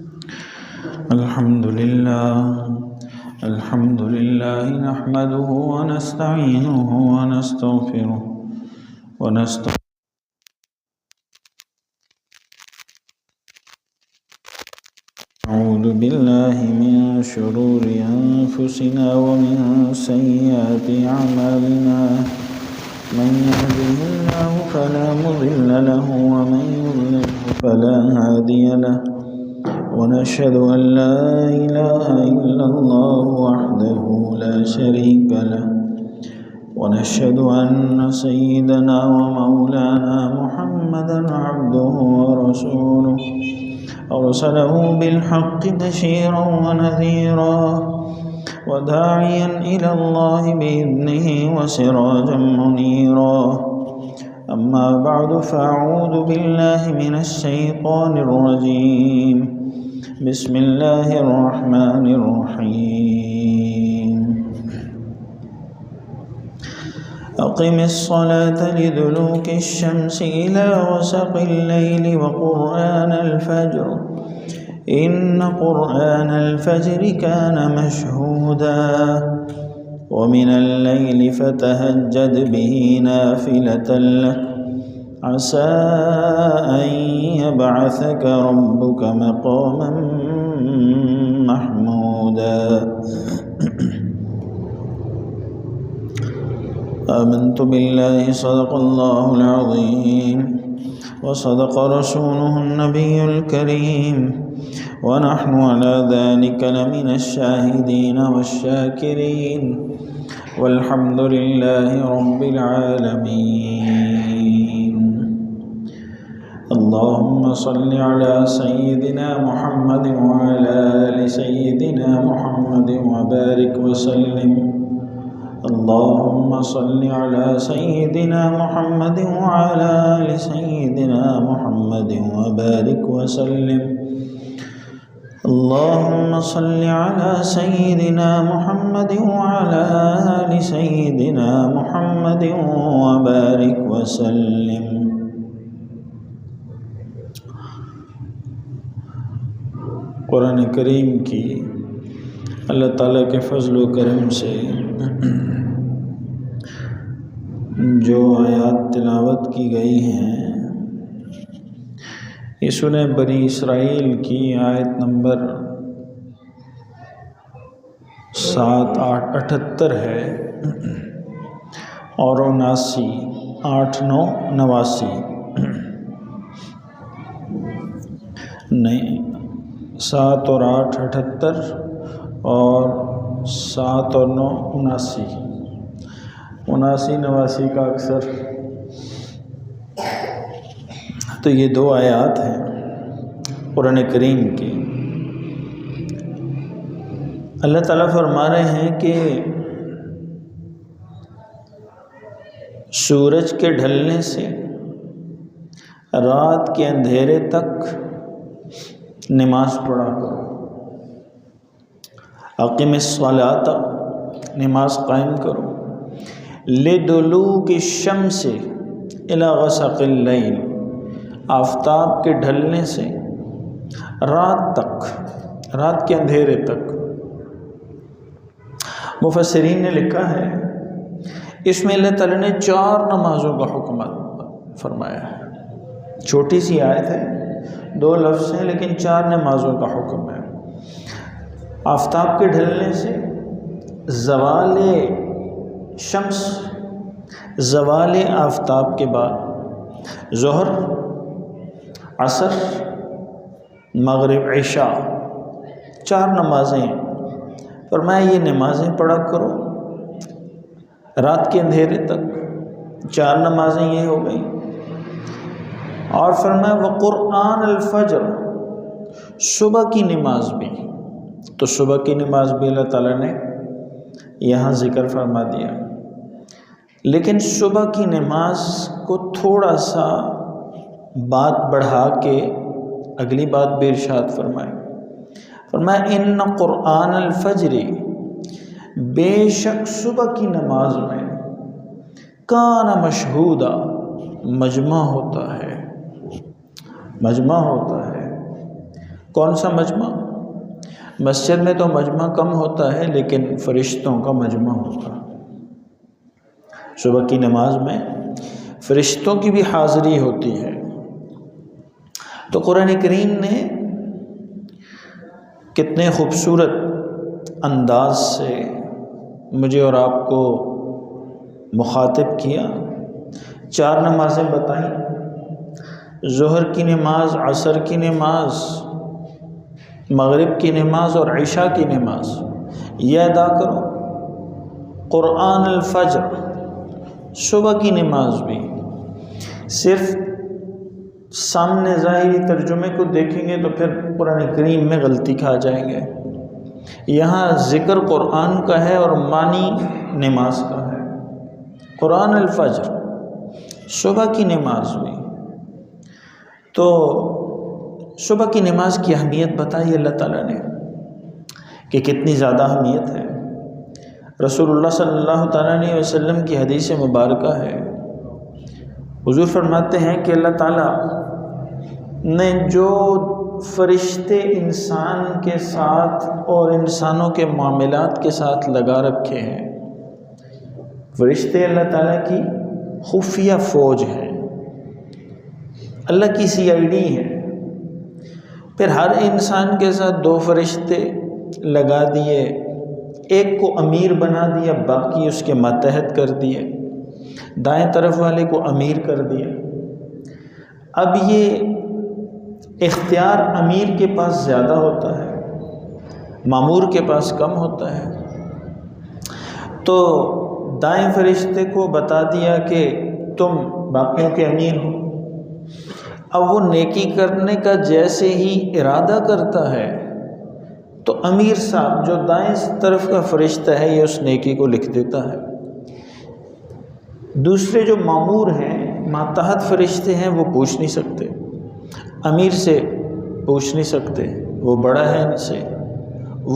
الحمد لله نحمده ونستعينه ونستغفره أعوذ بالله من شرور أنفسنا ومن سيئات أعمالنا من يهده الله فلا مضل له ومن يضلل فلا هادي له ونشهد أن لا إله إلا الله وحده لا شريك له ونشهد أن سيدنا ومولانا محمدا عبده ورسوله أرسله بالحق بشيرا ونذيرا وداعيا إلى الله بإذنه وسراجا منيرا أما بعد فأعوذ بالله من الشيطان الرجيم بسم الله الرحمن الرحيم أقم الصلاة لدلوك الشمس إلى غسق الليل وقرآن الفجر إن قرآن الفجر كان مشهودا ومن الليل فتهجد به نافلة لك عسى أن يبعثك ربك مقاما محمودا آمنت بالله صدق الله العظيم وصدق رسوله النبي الكريم ونحن على ذلك لمن الشاهدين والشاكرين والحمد لله رب العالمين اللهم صل على سيدنا محمد وعلى آل سيدنا محمد وبارك وسلم اللهم صل على سيدنا محمد وعلى آل سيدنا محمد وبارك وسلم اللهم صل على سيدنا محمد وعلى آل سيدنا محمد وبارك وسلم قرآن کریم کی اللہ تعالیٰ کے فضل و کرم سے جو آیات تلاوت کی گئی ہیں یہ سورہ بنی اسرائیل کی آیت نمبر 78 ہے اور 79 8 9 89 نہیں 7 اور 8 78 اور 7 اور 9 79 89 کا اکثر تو یہ دو آیات ہیں قرآن کریم کی۔ اللہ تعالیٰ فرما رہے ہیں کہ سورج کے ڈھلنے سے رات کے اندھیرے تک نماز پڑھا کرو، اقیم الصلاۃ نماز قائم کرو، لدلوک الشمس الی غسق اللیل آفتاب کے ڈھلنے سے رات تک، رات کے اندھیرے تک۔ مفسرین نے لکھا ہے اس میں اللہ تعالیٰ نے 4 نمازوں کا حکم فرمایا ہے۔ چھوٹی سی آیت ہے، 2 لفظ ہیں لیکن 4 نمازوں کا حکم ہے۔ آفتاب کے ڈھلنے سے زوال شمس، زوال آفتاب کے بعد ظہر، عصر، مغرب، عشاء 4 نمازیں فرمایا یہ نمازیں پڑھا کرو رات کے اندھیرے تک۔ 4 نمازیں یہ ہو گئیں، اور فرمایا وقرآن الفجر صبح کی نماز بھی، تو صبح کی نماز بھی اللہ تعالیٰ نے یہاں ذکر فرما دیا، لیکن صبح کی نماز کو تھوڑا سا بات بڑھا کے اگلی بات بھی ارشاد فرمایا ان قرآن الفجر، بے شک صبح کی نماز میں کان مشہودا، مجمع ہوتا ہے، مجمع ہوتا ہے۔ کون سا مجمع؟ مسجد میں تو مجمع کم ہوتا ہے لیکن فرشتوں کا مجمع ہوتا ہے۔ صبح کی نماز میں فرشتوں کی بھی حاضری ہوتی ہے۔ تو قرآن کریم نے کتنے خوبصورت انداز سے مجھے اور آپ کو مخاطب کیا، 4 نمازیں بتائیں، ظہر کی نماز، عصر کی نماز، مغرب کی نماز اور عشاء کی نماز یہ ادا کرو۔ قرآن الفجر، صبح کی نماز بھی۔ صرف سامنے ظاہری ترجمے کو دیکھیں گے تو پھر قرآن کریم میں غلطی کھا جائیں گے۔ یہاں ذکر قرآن کا ہے اور معنی نماز کا ہے۔ قرآن الفجر، صبح کی نماز بھی۔ تو صبح کی نماز کی اہمیت بتائی اللہ تعالیٰ نے کہ کتنی زیادہ اہمیت ہے۔ رسول اللہ صلی اللہ تعالیٰ علیہ وسلم کی حدیث مبارکہ ہے، حضور فرماتے ہیں کہ اللہ تعالیٰ نے جو فرشتے انسان کے ساتھ اور انسانوں کے معاملات کے ساتھ لگا رکھے ہیں، فرشتے اللہ تعالیٰ کی خفیہ فوج ہیں، اللہ کی CID ہے۔ پھر ہر انسان کے ساتھ 2 فرشتے لگا دیے، ایک کو امیر بنا دیا، باقی اس کے ماتحت کر دیے، دائیں طرف والے کو امیر کر دیا۔ اب یہ اختیار امیر کے پاس زیادہ ہوتا ہے، مامور کے پاس کم ہوتا ہے۔ تو دائیں فرشتے کو بتا دیا کہ تم باقیوں کے امیر ہو۔ اب وہ نیکی کرنے کا جیسے ہی ارادہ کرتا ہے تو امیر صاحب جو دائیں طرف کا فرشتہ ہے یہ اس نیکی کو لکھ دیتا ہے۔ دوسرے جو مامور ہیں، ماتحت فرشتے ہیں، وہ پوچھ نہیں سکتے، امیر سے پوچھ نہیں سکتے، وہ بڑا ہے ان سے،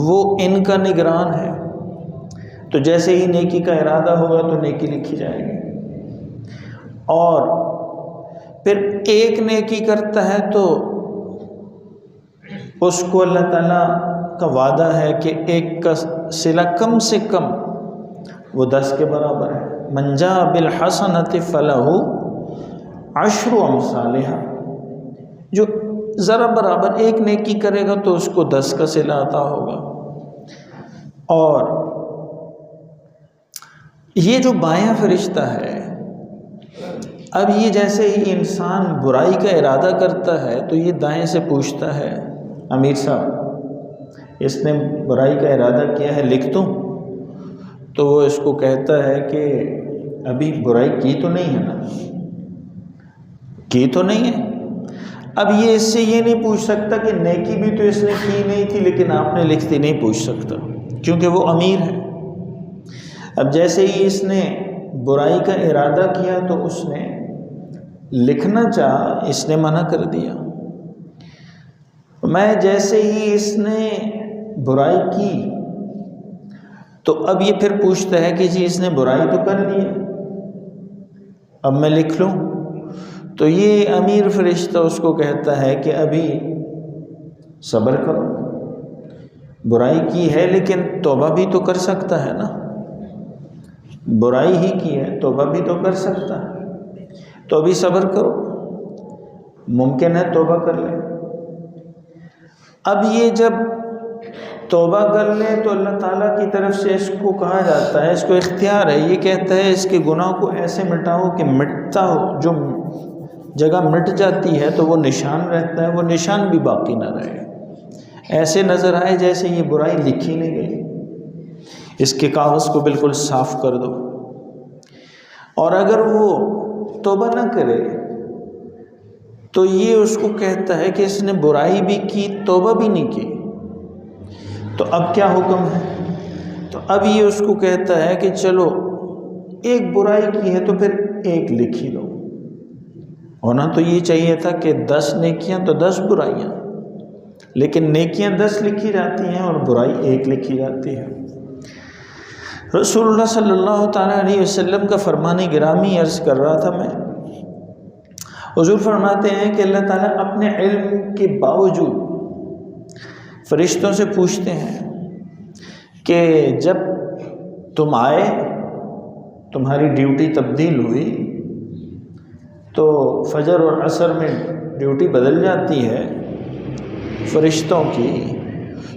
وہ ان کا نگران ہے۔ تو جیسے ہی نیکی کا ارادہ ہوگا تو نیکی لکھی جائے گی۔ اور پھر ایک نیکی کرتا ہے تو اس کو اللہ تعالیٰ کا وعدہ ہے کہ ایک کا صلہ کم سے کم وہ 10 کے برابر ہے۔ من جاء بالحسنۃ فلہ 10 امثالھا، جو ذرا برابر ایک نیکی کرے گا تو اس کو 10 کا صلہ عطا ہوگا۔ اور یہ جو بایاں فرشتہ ہے، اب یہ جیسے ہی انسان برائی کا ارادہ کرتا ہے تو یہ دائیں سے پوچھتا ہے، امیر صاحب اس نے برائی کا ارادہ کیا ہے، لکھ دوں؟ تو وہ اس کو کہتا ہے کہ ابھی برائی کی تو نہیں ہے نا، کی تو نہیں ہے۔ اب یہ اس سے یہ نہیں پوچھ سکتا کہ نیکی بھی تو اس نے کی نہیں تھی لیکن آپ نے لکھ دی، نہیں پوچھ سکتا کیونکہ وہ امیر ہے۔ اب جیسے ہی اس نے برائی کا ارادہ کیا تو اس نے لکھنا چاہا، اس نے منع کر دیا۔ میں جیسے ہی اس نے برائی کی تو اب یہ پھر پوچھتا ہے کہ جی اس نے برائی تو کر لی ہے، اب میں لکھ لوں؟ تو یہ امیر فرشتہ اس کو کہتا ہے کہ ابھی صبر کرو، برائی کی ہے لیکن توبہ بھی تو کر سکتا ہے نا، برائی ہی کی ہے توبہ بھی تو کر سکتا ہے، تو ابھی صبر کرو، ممکن ہے توبہ کر لے۔ اب یہ جب توبہ کر لے تو اللہ تعالیٰ کی طرف سے اس کو کہا جاتا ہے، اس کو اختیار ہے، یہ کہتا ہے اس کے گناہ کو ایسے مٹاؤ کہ مٹتا ہو، جو جگہ مٹ جاتی ہے تو وہ نشان رہتا ہے، وہ نشان بھی باقی نہ رہے، ایسے نظر آئے جیسے یہ برائی لکھی نہیں گئی، اس کے کاغذ کو بالکل صاف کر دو۔ اور اگر وہ توبہ نہ کرے تو یہ اس کو کہتا ہے کہ اس نے برائی بھی کی، توبہ بھی نہیں کی، تو اب کیا حکم ہے؟ تو اب یہ اس کو کہتا ہے کہ چلو ایک برائی کی ہے تو پھر ایک لکھ ہی لو۔ ہونا تو یہ چاہیے تھا کہ 10 نیکیاں تو 10 برائیاں، لیکن نیکیاں 10 لکھی جاتی ہیں اور برائی 1 لکھی جاتی ہے۔ رسول اللہ صلی اللہ تعالیٰ علیہ وسلم کا فرمان گرامی عرض کر رہا تھا میں، حضور فرماتے ہیں کہ اللہ تعالیٰ اپنے علم کے باوجود فرشتوں سے پوچھتے ہیں کہ جب تم آئے، تمہاری ڈیوٹی تبدیل ہوئی، تو فجر اور عصر میں ڈیوٹی بدل جاتی ہے فرشتوں کی،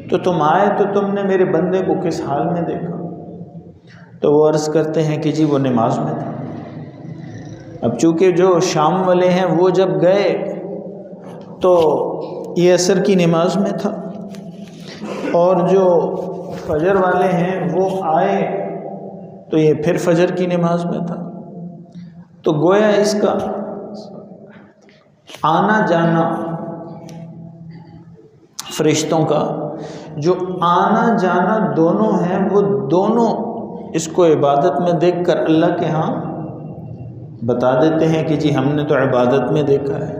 تو تم آئے تو تم نے میرے بندے کو کس حال میں دیکھا؟ تو وہ عرض کرتے ہیں کہ جی وہ نماز میں تھا۔ اب چونکہ جو شام والے ہیں وہ جب گئے تو یہ عصر کی نماز میں تھا، اور جو فجر والے ہیں وہ آئے تو یہ پھر فجر کی نماز میں تھا۔ تو گویا اس کا آنا جانا، فرشتوں کا جو آنا جانا دونوں ہیں، وہ دونوں اس کو عبادت میں دیکھ کر اللہ کے ہاں بتا دیتے ہیں کہ جی ہم نے تو عبادت میں دیکھا ہے۔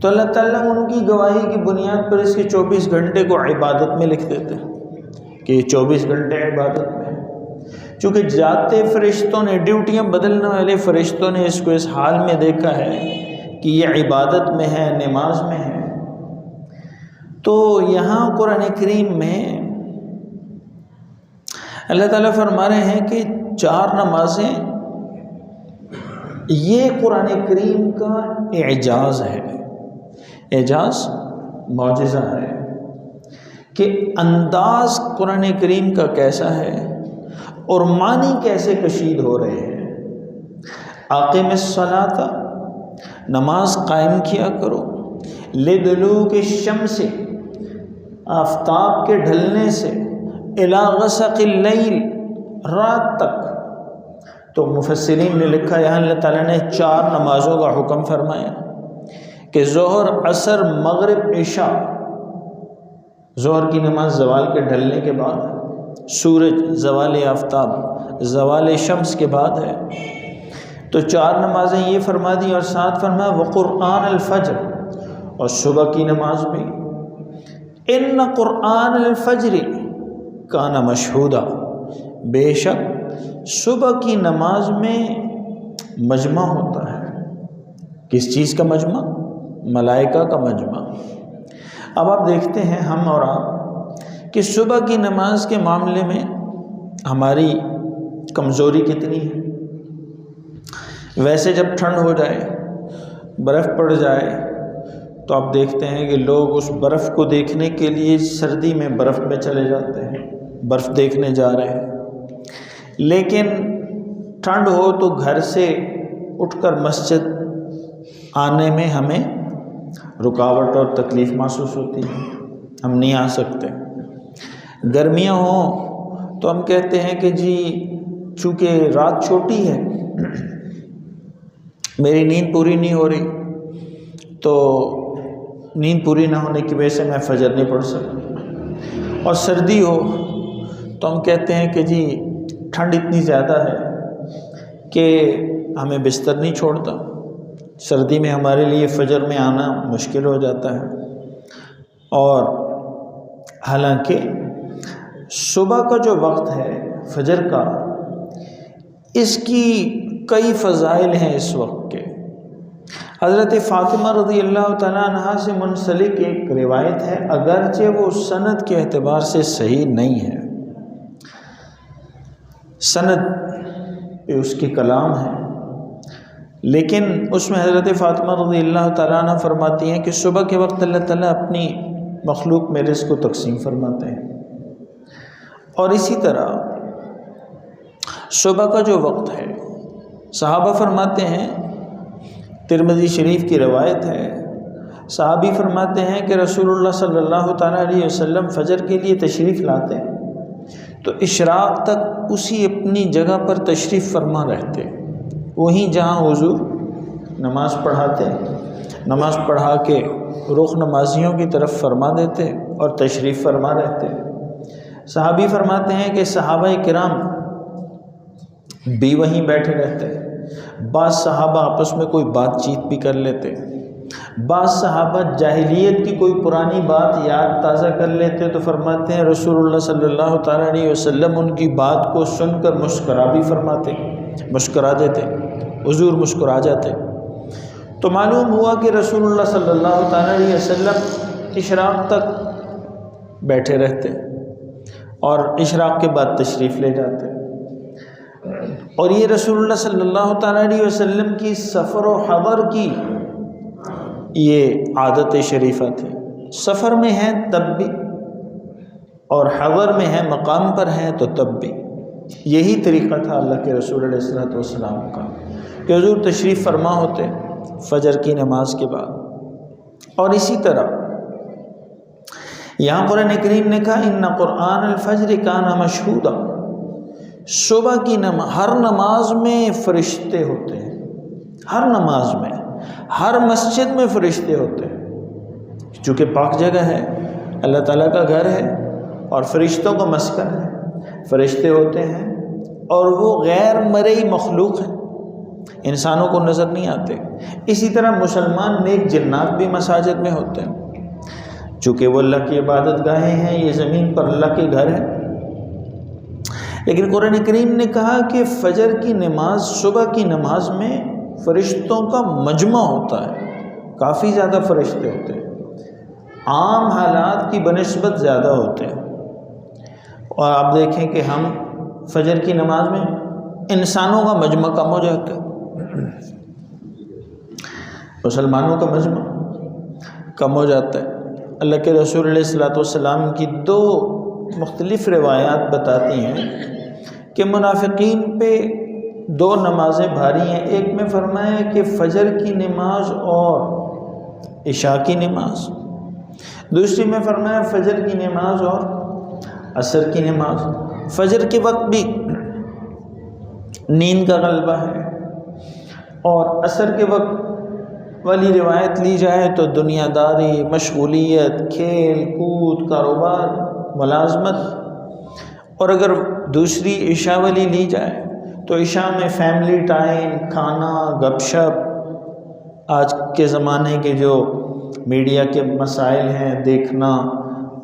تو اللہ تعالیٰ ان کی گواہی کی بنیاد پر اس کے 24 گھنٹے کو عبادت میں لکھ دیتے ہیں کہ یہ 24 گھنٹے عبادت میں ہے۔ چونکہ جاتے فرشتوں نے، ڈیوٹیاں بدلنے والے فرشتوں نے اس کو اس حال میں دیکھا ہے کہ یہ عبادت میں ہے، نماز میں ہے۔ تو یہاں قرآن کریم میں اللہ تعالیٰ فرما رہے ہیں کہ 4 نمازیں، یہ قرآن کریم کا اعجاز ہے، اعجاز معجزہ ہے کہ انداز قرآن کریم کا کیسا ہے اور معنی کیسے کشید ہو رہے ہیں۔ اقیم الصلاۃ، نماز قائم کیا کرو، لدلوک الشمس، آفتاب کے ڈھلنے سے، الی غسق اللیل، رات تک۔ تو مفسرین نے لکھا یہاں اللہ تعالیٰ نے 4 نمازوں کا حکم فرمایا کہ ظہر، عصر، مغرب، عشاء۔ ظہر کی نماز زوال کے ڈھلنے کے بعد، سورج، زوال آفتاب، زوال شمس کے بعد ہے۔ تو 4 نمازیں یہ فرما دی، اور ساتھ فرمایا وقرآن الفجر، اور صبح کی نماز بھی۔ ان قرآن الفجر کان مشہودا، بے شک صبح کی نماز میں مجمع ہوتا ہے۔ کس چیز کا مجمع؟ ملائکہ کا مجمع۔ اب آپ دیکھتے ہیں ہم اور آپ کہ صبح کی نماز کے معاملے میں ہماری کمزوری کتنی ہے۔ ویسے جب ٹھنڈ ہو جائے، برف پڑ جائے، تو آپ دیکھتے ہیں کہ لوگ اس برف کو دیکھنے کے لیے سردی میں برف میں چلے جاتے ہیں، برف دیکھنے جا رہے ہیں۔ لیکن ٹھنڈ ہو تو گھر سے اٹھ کر مسجد آنے میں ہمیں رکاوٹ اور تکلیف محسوس ہوتی ہے، ہم نہیں آ سکتے۔ گرمیاں ہوں تو ہم کہتے ہیں کہ جی چونکہ رات چھوٹی ہے، میری نیند پوری نہیں ہو رہی، تو نیند پوری نہ ہونے کی وجہ سے میں فجر نہیں پڑھ سکتا۔ اور سردی ہو تو ہم کہتے ہیں کہ جی ٹھنڈ اتنی زیادہ ہے کہ ہمیں بستر نہیں چھوڑتا، سردی میں ہمارے لیے فجر میں آنا مشکل ہو جاتا ہے۔ اور حالانکہ صبح کا جو وقت ہے فجر کا، اس کی کئی فضائل ہیں اس وقت کے۔ حضرت فاطمہ رضی اللہ تعالیٰ عنہا سے منسلک ایک روایت ہے، اگرچہ وہ سند کے اعتبار سے صحیح نہیں ہے، سند پہ اس کے کلام ہے، لیکن اس میں حضرت فاطمہ رضی اللہ تعالیٰ عنہ فرماتی ہیں کہ صبح کے وقت اللہ تعالیٰ اپنی مخلوق میں رزق کو تقسیم فرماتے ہیں۔ اور اسی طرح صبح کا جو وقت ہے، صحابہ فرماتے ہیں، ترمذی شریف کی روایت ہے، صحابی فرماتے ہیں کہ رسول اللہ صلی اللہ تعالیٰ علیہ وسلم فجر کے لیے تشریف لاتے تو اشراق تک اسی اپنی جگہ پر تشریف فرما رہتے، وہیں جہاں حضور نماز پڑھاتے، نماز پڑھا کے رخ نمازیوں کی طرف فرما دیتے اور تشریف فرما رہتے۔ صحابی فرماتے ہیں کہ صحابہ کرام بھی وہیں بیٹھے رہتے، بعض صحابہ آپس میں کوئی بات چیت بھی کر لیتے، بعض صحابہ جاہلیت کی کوئی پرانی بات یاد تازہ کر لیتے، تو فرماتے ہیں رسول اللہ صلی اللہ تعالیٰ علیہ وسلم ان کی بات کو سن کر مسکرا بھی فرماتے، مسکرا دیتے، حضور مسکرا جاتے۔ تو معلوم ہوا کہ رسول اللہ صلی اللہ تعالیٰ علیہ وسلم اشراق تک بیٹھے رہتے اور عشراق کے بعد تشریف لے جاتے۔ اور یہ رسول اللہ صلی اللہ تعالیٰ علیہ وسلم کی سفر و حضر کی یہ عادت شریفہ تھی۔ سفر میں ہیں تب بھی، اور حضر میں ہیں، مقام پر ہیں تو تب بھی۔ یہی طریقہ تھا اللہ کے رسول علیہ الصلوۃ والسلام کا کہ حضور تشریف فرما ہوتے فجر کی نماز کے بعد۔ اور اسی طرح یہاں قرآن کریم نے کہا ان قرآن الفجر کان مشہودا، صبح کی ہر نماز میں فرشتے ہوتے ہیں، ہر نماز میں، ہر مسجد میں فرشتے ہوتے ہیں، چونکہ پاک جگہ ہے، اللہ تعالیٰ کا گھر ہے اور فرشتوں کا مسکن ہے، فرشتے ہوتے ہیں اور وہ غیر مرئی مخلوق ہیں، انسانوں کو نظر نہیں آتے۔ اسی طرح مسلمان نیک جنات بھی مساجد میں ہوتے ہیں، چونکہ وہ اللہ کی عبادت گاہیں ہیں، یہ زمین پر اللہ کے گھر ہے۔ لیکن قرآن کریم نے کہا کہ فجر کی نماز، صبح کی نماز میں فرشتوں کا مجمع ہوتا ہے، کافی زیادہ فرشتے ہوتے ہیں، عام حالات کی بنسبت زیادہ ہوتے ہیں۔ اور آپ دیکھیں کہ ہم فجر کی نماز میں انسانوں کا مجمع کم ہو جاتا ہے، مسلمانوں کا مجمع کم ہو جاتا ہے۔ اللہ کے رسول علیہ الصلوۃ والسلام کی دو مختلف روایات بتاتی ہیں کہ منافقین پہ دو نمازیں بھاری ہیں۔ ایک میں فرمایا کہ فجر کی نماز اور عشاء کی نماز، دوسری میں فرمایا فجر کی نماز اور عصر کی نماز۔ فجر کے وقت بھی نیند کا غلبہ ہے، اور عصر کے وقت والی روایت لی جائے تو دنیا داری، مشغولیت، کھیل کود، کاروبار، ملازمت۔ اور اگر دوسری عشاء والی لی جائے تو عشاء میں فیملی ٹائم، کھانا، گپ شپ، آج کے زمانے کے جو میڈیا کے مسائل ہیں دیکھنا،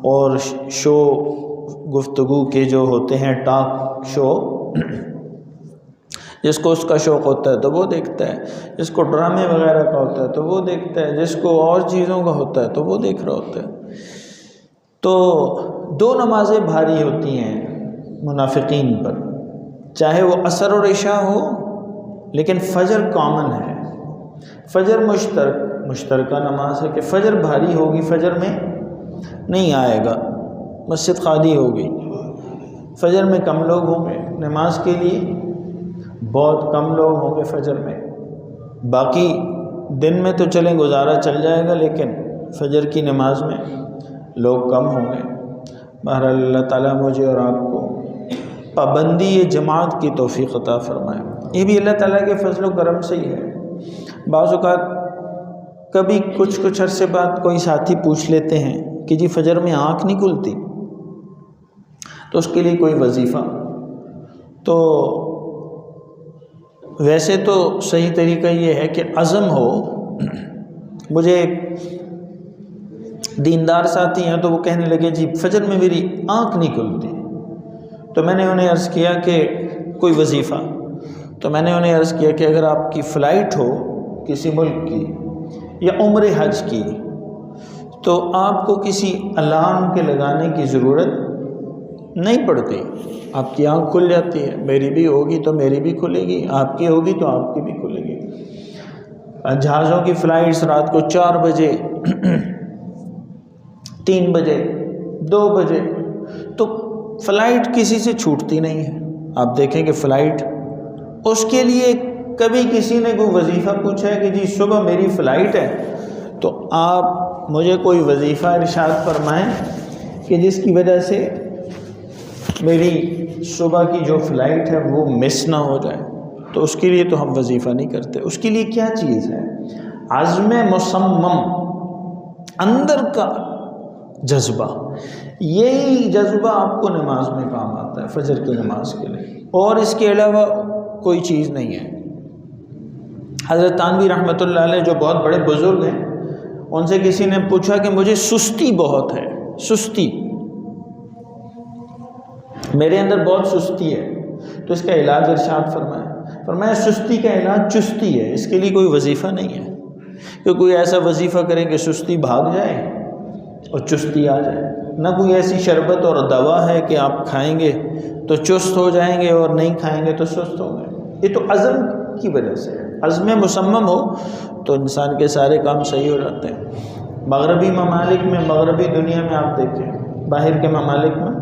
اور شو گفتگو کے جو ہوتے ہیں ٹاک شو، جس کو اس کا شوق ہوتا ہے تو وہ دیکھتا ہے، جس کو ڈرامے وغیرہ کا ہوتا ہے تو وہ دیکھتا ہے، جس کو اور چیزوں کا ہوتا ہے تو وہ دیکھ رہا ہوتا ہے۔ تو دو نمازیں بھاری ہوتی ہیں منافقین پر، چاہے وہ عصر اور عشاء ہو، لیکن فجر کامن ہے، فجر مشترکہ نماز ہے کہ فجر بھاری ہوگی، فجر میں نہیں آئے گا، مسجد خالی ہوگی، فجر میں کم لوگ ہوں گے نماز کے لیے، بہت کم لوگ ہوں گے فجر میں، باقی دن میں تو چلیں گزارا چل جائے گا، لیکن فجر کی نماز میں لوگ کم ہوں گے۔ بہرحال اللہ تعالیٰ مجھے اور آپ کو پابندی جماعت کی توفیق عطا فرمائے۔ یہ بھی اللہ تعالیٰ کے فضل و کرم سے ہی ہے۔ بعض اوقات کبھی کچھ عرصے بعد کوئی ساتھی پوچھ لیتے ہیں کہ جی فجر میں آنکھ نہیں کھلتی، تو اس کے لیے کوئی وظیفہ، تو ویسے تو صحیح طریقہ یہ ہے کہ عزم ہو۔ مجھے ایک دیندار ساتھی ہیں تو وہ کہنے لگے جی فجر میں میری آنکھ نہیں کھلتی، تو میں نے انہیں عرض کیا کہ کوئی وظیفہ، تو میں نے انہیں عرض کیا کہ اگر آپ کی فلائٹ ہو کسی ملک کی یا عمر حج کی، تو آپ کو کسی الارم کے لگانے کی ضرورت نہیں پڑتی، آپ کی آنکھ کھل جاتی ہے، میری بھی ہوگی تو میری بھی کھلے گی، آپ کی ہوگی تو آپ کی بھی کھلے گی۔ جہازوں کی فلائٹس رات کو 4 بجے، 3 بجے، 2 بجے، تو فلائٹ کسی سے چھوٹتی نہیں ہے۔ آپ دیکھیں کہ فلائٹ، اس کے لیے کبھی کسی نے کوئی وظیفہ پوچھا ہے کہ جی صبح میری فلائٹ ہے، تو آپ مجھے کوئی وظیفہ ارشاد فرمائیں کہ جس کی وجہ سے میری صبح کی جو فلائٹ ہے وہ مس نہ ہو جائے، تو اس کے لیے تو ہم وظیفہ نہیں کرتے۔ اس کے لیے کیا چیز ہے؟ عزم مصمم، اندر کا جذبہ، یہی جذبہ آپ کو نماز میں کام آتا ہے، فجر کی نماز کے لیے، اور اس کے علاوہ کوئی چیز نہیں ہے۔ حضرت تھانوی رحمۃ اللہ علیہ جو بہت بڑے بزرگ ہیں، ان سے کسی نے پوچھا کہ مجھے سستی بہت ہے، سستی، میرے اندر بہت سستی ہے، تو اس کا علاج ارشاد فرمایا سستی کا علاج چستی ہے، اس کے لیے کوئی وظیفہ نہیں ہے کہ کوئی ایسا وظیفہ کریں کہ سستی بھاگ جائے اور چستی آ جائے۔ نہ کوئی ایسی شربت اور دوا ہے کہ آپ کھائیں گے تو چست ہو جائیں گے اور نہیں کھائیں گے تو سست ہو گئے. یہ تو عزم کی وجہ سے ہے. عزم مصمم ہو تو انسان کے سارے کام صحیح ہو جاتے ہیں. مغربی ممالک میں، مغربی دنیا میں آپ دیکھیں، باہر کے ممالک میں،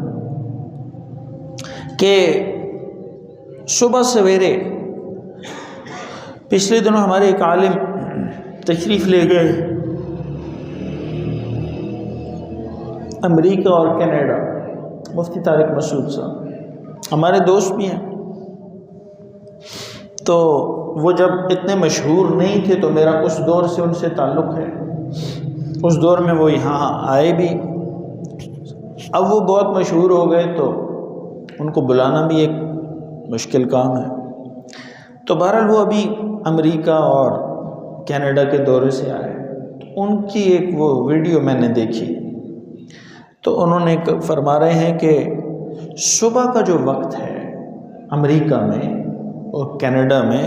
کہ صبح سویرے، پچھلے دنوں ہمارے ایک عالم تشریف لے گئے امریکہ اور کینیڈا، مفتی طارق مسعود صاحب ہمارے دوست بھی ہیں. تو وہ جب اتنے مشہور نہیں تھے تو میرا اس دور سے ان سے تعلق ہے. اس دور میں وہ یہاں آئے بھی. اب وہ بہت مشہور ہو گئے تو ان کو بلانا بھی ایک مشکل کام ہے. تو بہرحال وہ ابھی امریکہ اور کینیڈا کے دورے سے آئے. ان کی ایک وہ ویڈیو میں نے دیکھی تو انہوں نے فرما رہے ہیں کہ صبح کا جو وقت ہے امریکہ میں اور کینیڈا میں،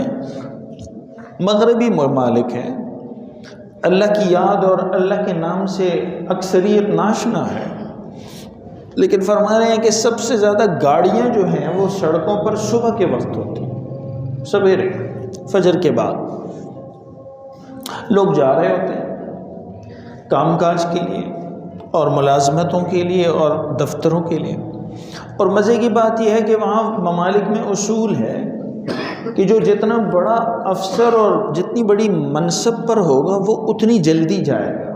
مغربی ممالک ہیں، اللہ کی یاد اور اللہ کے نام سے اکثریت ناشنا ہے، لیکن فرما رہے ہیں کہ سب سے زیادہ گاڑیاں جو ہیں وہ سڑکوں پر صبح کے وقت ہوتی ہیں. سویرے فجر کے بعد لوگ جا رہے ہوتے ہیں کام کاج کے لیے اور ملازمتوں کے لیے اور دفتروں کے لیے. اور مزے کی بات یہ ہے کہ وہاں ممالک میں اصول ہے کہ جو جتنا بڑا افسر اور جتنی بڑی منصب پر ہوگا وہ اتنی جلدی جائے گا،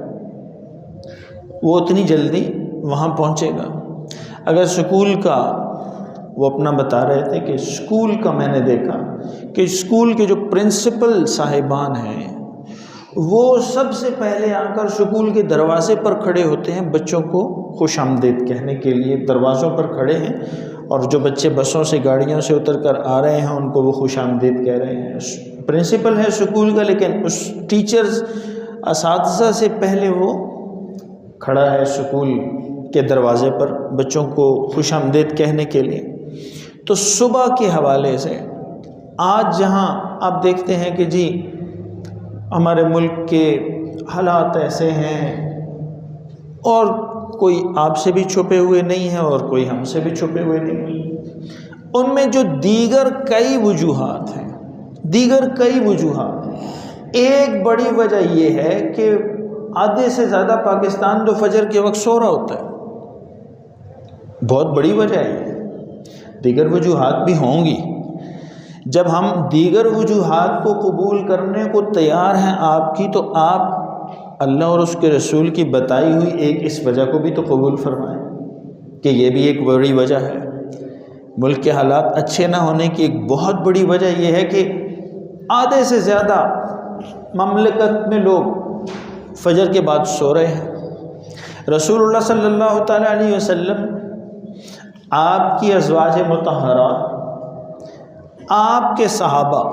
وہ اتنی جلدی وہاں پہنچے گا. اگر سکول کا، وہ اپنا بتا رہے تھے کہ سکول کا میں نے دیکھا کہ سکول کے جو پرنسپل صاحبان ہیں وہ سب سے پہلے آ کر سکول کے دروازے پر کھڑے ہوتے ہیں، بچوں کو خوش آمدید کہنے کے لیے دروازوں پر کھڑے ہیں، اور جو بچے بسوں سے گاڑیوں سے اتر کر آ رہے ہیں ان کو وہ خوش آمدید کہہ رہے ہیں. پرنسپل ہے سکول کا، لیکن اس ٹیچرز، اساتذہ سے پہلے وہ کھڑا ہے سکول کے دروازے پر بچوں کو خوش آمدید کہنے کے لیے. تو صبح کے حوالے سے آج جہاں آپ دیکھتے ہیں کہ جی ہمارے ملک کے حالات ایسے ہیں، اور کوئی آپ سے بھی چھپے ہوئے نہیں ہے اور کوئی ہم سے بھی چھپے ہوئے نہیں ہیں، ان میں جو دیگر کئی وجوہات ہیں، ایک بڑی وجہ یہ ہے کہ آدھے سے زیادہ پاکستان تو فجر کے وقت سو رہا ہوتا ہے. بہت بڑی وجہ ہے. دیگر وجوہات بھی ہوں گی. جب ہم دیگر وجوہات کو قبول کرنے کو تیار ہیں آپ کی، تو آپ اللہ اور اس کے رسول کی بتائی ہوئی ایک اس وجہ کو بھی تو قبول فرمائیں کہ یہ بھی ایک بڑی وجہ ہے. ملک کے حالات اچھے نہ ہونے کی ایک بہت بڑی وجہ یہ ہے کہ آدھے سے زیادہ مملکت میں لوگ فجر کے بعد سو رہے ہیں. رسول اللہ صلی اللہ تعالیٰ علیہ وسلم، آپ کی ازواج مطہرات، آپ کے صحابہ،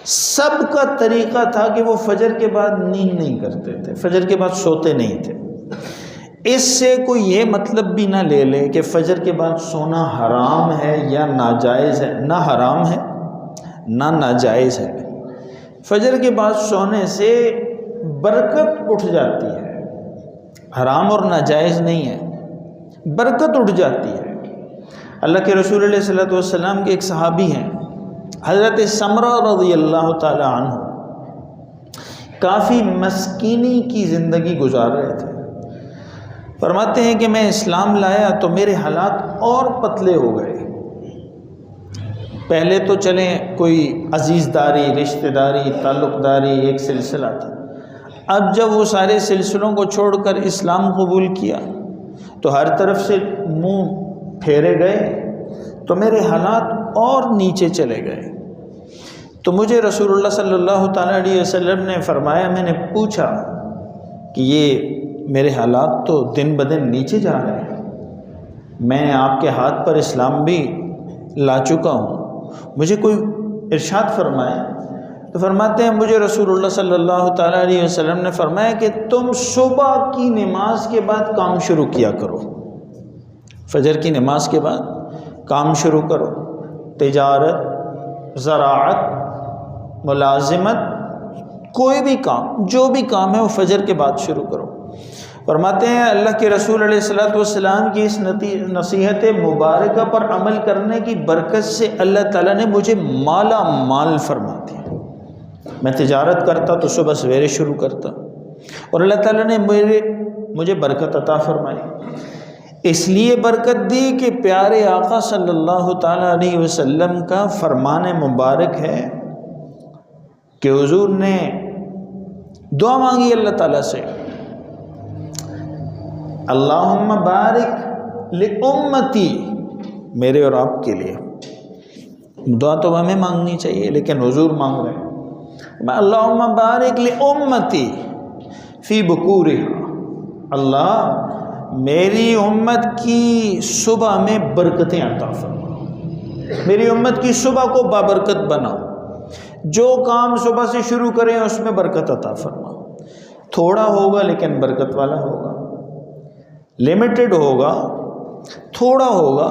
سب کا طریقہ تھا کہ وہ فجر کے بعد نیند نہیں کرتے تھے، فجر کے بعد سوتے نہیں تھے. اس سے کوئی یہ مطلب بھی نہ لے لے کہ فجر کے بعد سونا حرام ہے یا ناجائز ہے. نہ حرام ہے نہ ناجائز ہے. فجر کے بعد سونے سے برکت اٹھ جاتی ہے، حرام اور ناجائز نہیں ہے، برکت اٹھ جاتی ہے. اللہ کے رسول علیہ الصلوۃ والسلام کے ایک صحابی ہیں حضرت سمرہ رضی اللہ تعالی عنہ، کافی مسکینی کی زندگی گزار رہے تھے. فرماتے ہیں کہ میں اسلام لایا تو میرے حالات اور پتلے ہو گئے. پہلے تو چلیں کوئی عزیز داری، رشتہ داری، تعلق داری ایک سلسلہ تھا. اب جب وہ سارے سلسلوں کو چھوڑ کر اسلام قبول کیا تو ہر طرف سے منہ پھیرے گئے تو میرے حالات اور نیچے چلے گئے. تو مجھے رسول اللہ صلی اللہ تعالیٰ علیہ وسلم نے فرمایا، میں نے پوچھا کہ یہ میرے حالات تو دن بدن نیچے جا رہے ہیں، میں آپ کے ہاتھ پر اسلام بھی لا چکا ہوں، مجھے کوئی ارشاد فرمائے. تو فرماتے ہیں مجھے رسول اللہ صلی اللہ تعالیٰ علیہ وسلم نے فرمایا کہ تم صبح کی نماز کے بعد کام شروع کیا کرو. فجر کی نماز کے بعد کام شروع کرو. تجارت، زراعت، ملازمت، کوئی بھی کام، جو بھی کام ہے وہ فجر کے بعد شروع کرو. فرماتے ہیں اللہ کے رسول علیہ الصلوۃ والسلام کی اس نصیحت مبارکہ پر عمل کرنے کی برکت سے اللہ تعالیٰ نے مجھے مالا مال فرما دیا۔ میں تجارت کرتا تو صبح سویرے شروع کرتا، اور اللہ تعالیٰ نے مجھے برکت عطا فرمائی۔ اس لیے برکت دی کہ پیارے آقا صلی اللہ تعالیٰ علیہ وسلم کا فرمان مبارک ہے کہ حضور نے دعا مانگی اللہ تعالیٰ سے، اللہم بارک لامتی، میرے اور آپ کے لیے۔ دعا تو ہمیں مانگنی چاہیے، لیکن حضور مانگ رہے ہیں، اللہم بارک لامتی فی بکورہا، اللہ میری امت کی صبح میں برکتیں عطا فرما، میری امت کی صبح کو بابرکت بنا، جو کام صبح سے شروع کریں اس میں برکت عطا فرما۔ تھوڑا ہوگا لیکن برکت والا ہوگا، لمیٹڈ ہوگا، تھوڑا ہوگا،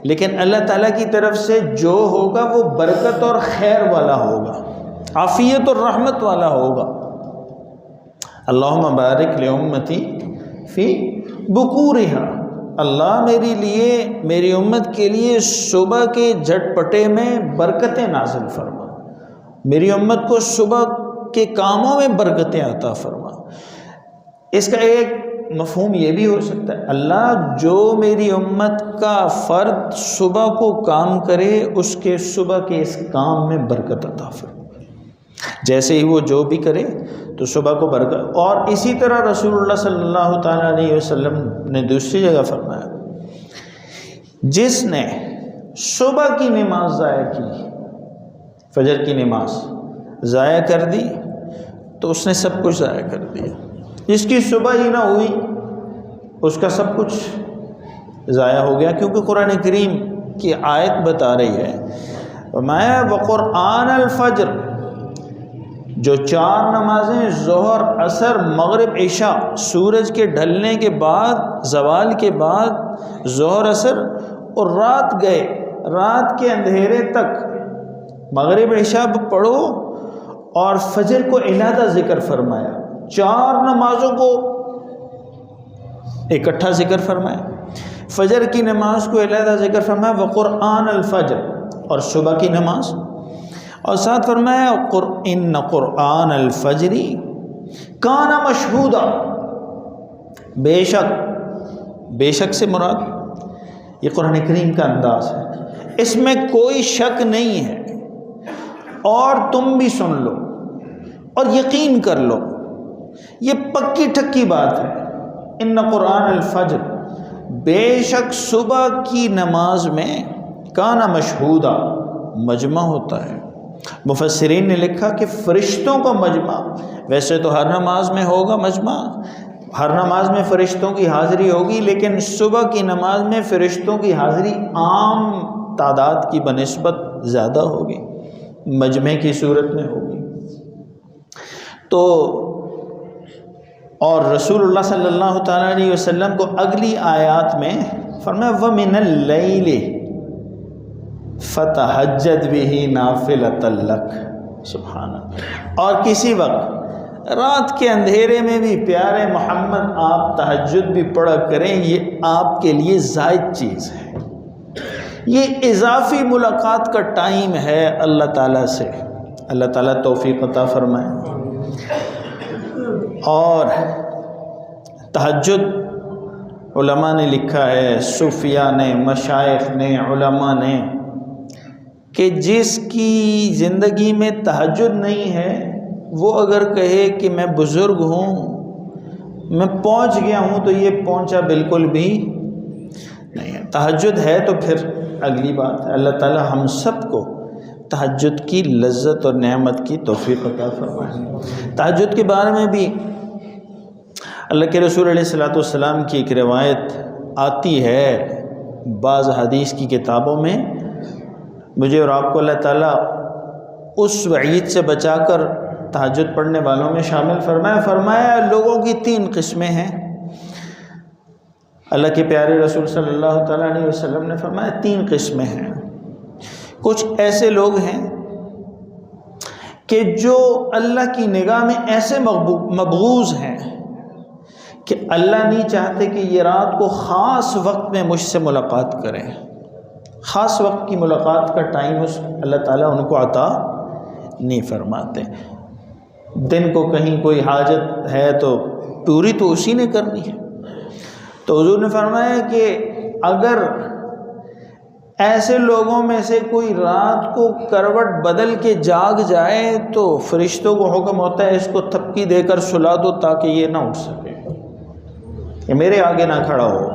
لیکن اللہ تعالیٰ کی طرف سے جو ہوگا وہ برکت اور خیر والا ہوگا، عافیت اور رحمت والا ہوگا۔ اللہم بارک لامتی فی بکورہا، اللہ میرے لیے، میری امت کے لیے صبح کے جھٹ پٹے میں برکتیں نازل فرما، میری امت کو صبح کے کاموں میں برکتیں عطا فرما۔ اس کا ایک مفہوم یہ بھی ہو سکتا ہے، اللہ جو میری امت کا فرد صبح کو کام کرے اس کے صبح کے اس کام میں برکت عطا فرما، جیسے ہی وہ جو بھی کرے تو صبح کو برکت۔ اور اسی طرح رسول اللہ صلی اللہ تعالیٰ علیہ وسلم نے دوسری جگہ فرمایا، جس نے صبح کی نماز ضائع کی، فجر کی نماز ضائع کر دی تو اس نے سب کچھ ضائع کر دیا۔ جس کی صبح ہی نہ ہوئی اس کا سب کچھ ضائع ہو گیا، کیونکہ قرآن کریم کی آیت بتا رہی ہے، فرمایا وقرآن الفجر، جو 4 نمازیں ظہر، عصر، مغرب، عشاء، سورج کے ڈھلنے کے بعد، زوال کے بعد ظہر، عصر، اور رات گئے، رات کے اندھیرے تک مغرب عشاء پڑھو، اور فجر کو علیحدہ ذکر فرمایا، 4 نمازوں کو اکٹھا ذکر فرمایا، فجر کی نماز کو علیحدہ ذکر فرمایا، وقرآن الفجر، اور صبح کی نماز، اور ساتھ فرمایا ان قرآن الفجر کان مشہودا، بے شک سے مراد یہ قرآن کریم کا انداز ہے، اس میں کوئی شک نہیں ہے، اور تم بھی سن لو اور یقین کر لو، یہ پکی ٹھکی بات ہے۔ ان قرآن الفجر، بے شک صبح کی نماز میں کان مشہودا، مجمع ہوتا ہے۔ مفسرین نے لکھا کہ فرشتوں کا مجمع، ویسے تو ہر نماز میں ہوگا مجمع، ہر نماز میں فرشتوں کی حاضری ہوگی، لیکن صبح کی نماز میں فرشتوں کی حاضری عام تعداد کی بنسبت زیادہ ہوگی، مجمع کی صورت میں ہوگی۔ تو اور رسول اللہ صلی اللہ تعالیٰ علیہ وسلم کو اگلی آیات میں فرمایا وَمِنَ اللَّيْلِ فَتَحَجَّدْ بِهِ نَافِلَةً لَكَ، سبحان اللہ، اور کسی وقت رات کے اندھیرے میں بھی پیارے محمد آپ تہجد بھی پڑھا کریں، یہ آپ کے لیے زائد چیز ہے، یہ اضافی ملاقات کا ٹائم ہے اللہ تعالیٰ سے۔ اللہ تعالیٰ توفیق عطا فرمائے۔ اور تہجد علماء نے لکھا ہے، صوفیاء نے، مشائخ نے، علماء نے، کہ جس کی زندگی میں تہجد نہیں ہے وہ اگر کہے کہ میں بزرگ ہوں، میں پہنچ گیا ہوں، تو یہ پہنچا بالکل بھی نہیں ہے۔ تہجد ہے تو پھر اگلی بات ہے۔ اللہ تعالی ہم سب کو تہجد کی لذت اور نعمت کی توفیق عطا فرمائے۔ تہجد کے بارے میں بھی اللہ کے رسول علیہ الصلوۃ والسلام کی ایک روایت آتی ہے بعض حدیث کی کتابوں میں، مجھے اور آپ کو اللہ تعالیٰ اس وعید سے بچا کر تہجد پڑھنے والوں میں شامل فرمایا لوگوں کی 3 قسمیں ہیں۔ اللہ کے پیارے رسول صلی اللہ تعالیٰ علیہ وسلم نے فرمایا 3 قسمیں ہیں۔ کچھ ایسے لوگ ہیں کہ جو اللہ کی نگاہ میں ایسے مبغوض ہیں کہ اللہ نہیں چاہتے کہ یہ رات کو خاص وقت میں مجھ سے ملاقات کریں، خاص وقت کی ملاقات کا ٹائم اللہ تعالیٰ ان کو عطا نہیں فرماتے۔ دن کو کہیں کوئی حاجت ہے تو پوری تو اسی نے کرنی ہے۔ تو حضور نے فرمایا کہ اگر ایسے لوگوں میں سے کوئی رات کو کروٹ بدل کے جاگ جائے تو فرشتوں کو حکم ہوتا ہے اس کو تھپکی دے کر سلا دو تاکہ یہ نہ اٹھ سکے، یہ میرے آگے نہ کھڑا ہو۔